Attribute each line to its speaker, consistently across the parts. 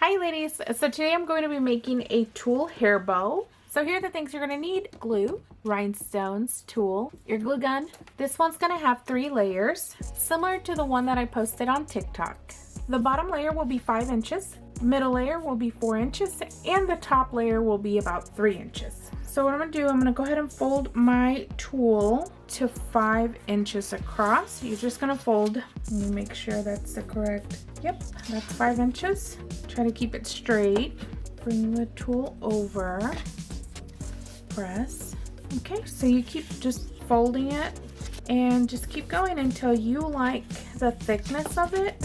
Speaker 1: Hi ladies, so today I'm going to be making a tulle hair bow. So here are the things you're going to need: glue, rhinestones, tulle, your glue gun. This one's going to have 3 layers, similar to the one that I posted on TikTok. The bottom layer will be 5 inches, middle layer will be 4 inches, and the top layer will be about 3 inches. So what I'm going to do, I'm going to go ahead and fold my tulle to 5 inches across. You're just going to fold, let me make sure that's the correct, yep, that's 5 inches. Try to keep it straight. Bring the tulle over, press. Okay, so you keep just folding it and just keep going until you like the thickness of it.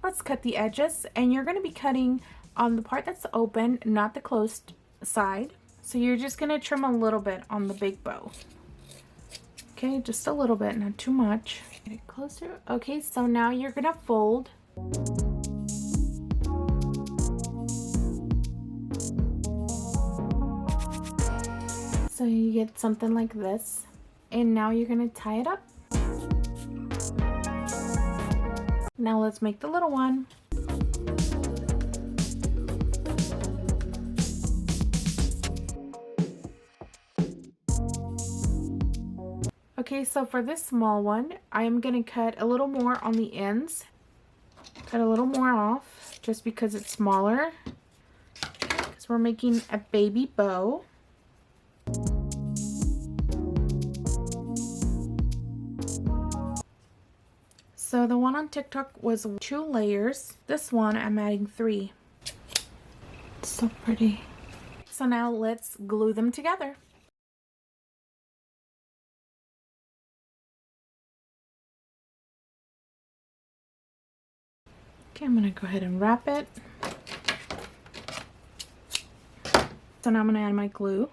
Speaker 1: Let's cut the edges, and you're going to be cutting on the part that's open, not the closed side. So you're just going to trim a little bit on the big bow. Okay, just a little bit, not too much. Get it closer. Okay, so now you're going to fold. So you get something like this, and now you're going to tie it up. Now let's make the little one. Okay, so for this small one, I am going to cut a little more on the ends. Cut a little more off just because it's smaller. Because we're making a baby bow. So the one on TikTok was 2 layers. This one I'm adding 3. It's so pretty. So now let's glue them together. Okay, I'm going to go ahead and wrap it. So now I'm going to add my glue.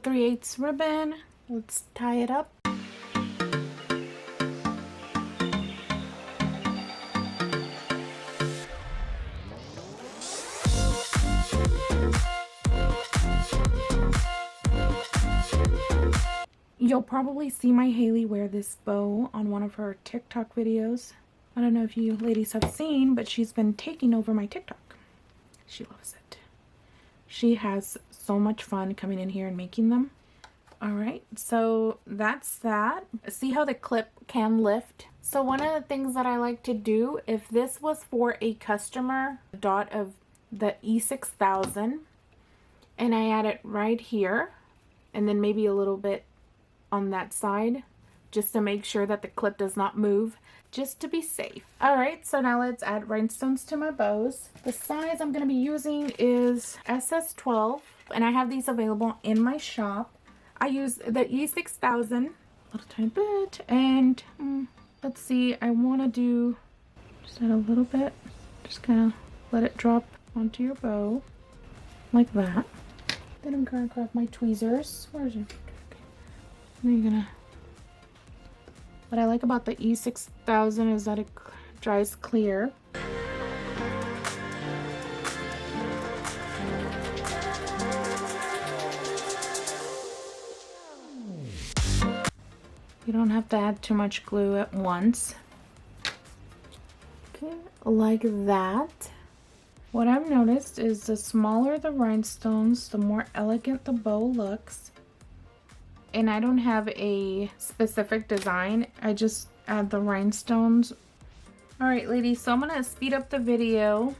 Speaker 1: Three-eighths ribbon. Let's tie it up. You'll probably see my Haley wear this bow on one of her TikTok videos. I don't know if you ladies have seen, but she's been taking over my TikTok. She loves it. She has so much fun coming in here and making them. All right, so that's that. See how the clip can lift? So one of the things that I like to do, if this was for a customer, dot of the E6000, and I add it right here, and then maybe a little bit on that side, just to make sure that the clip does not move, just to be safe. All right, so now let's add rhinestones to my bows. The size I'm going to be using is SS12, and I have these available in my shop. I use the E6000 a little tiny bit, and let's see, I want to do just add a little bit, just kind of let it drop onto your bow like that. Then I'm going to grab my tweezers. Where is it? Then you're gonna, what I like about the E6000 is that it dries clear. You don't have to add too much glue at once. Okay, like that. What I've noticed is the smaller the rhinestones, the more elegant the bow looks. And I don't have a specific design, I just add the rhinestones. All right, ladies, so I'm gonna speed up the video.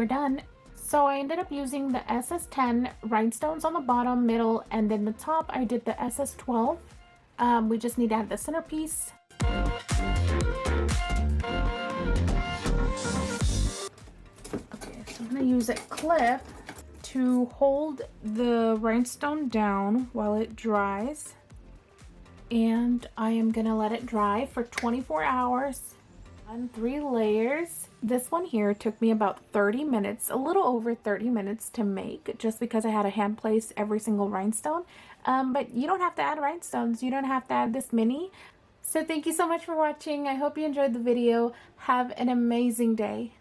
Speaker 1: we're done. So I ended up using the SS10 rhinestones on the bottom, middle, and then the top I did the SS12. We just need to add the centerpiece. Okay, so I'm gonna use a clip to hold the rhinestone down while it dries. And I am gonna let it dry for 24 hours on 3 layers. This one here took me about 30 minutes, a little over 30 minutes to make, just because I had to hand place every single rhinestone. But you don't have to add rhinestones. You don't have to add this many. So thank you so much for watching. I hope you enjoyed the video. Have an amazing day.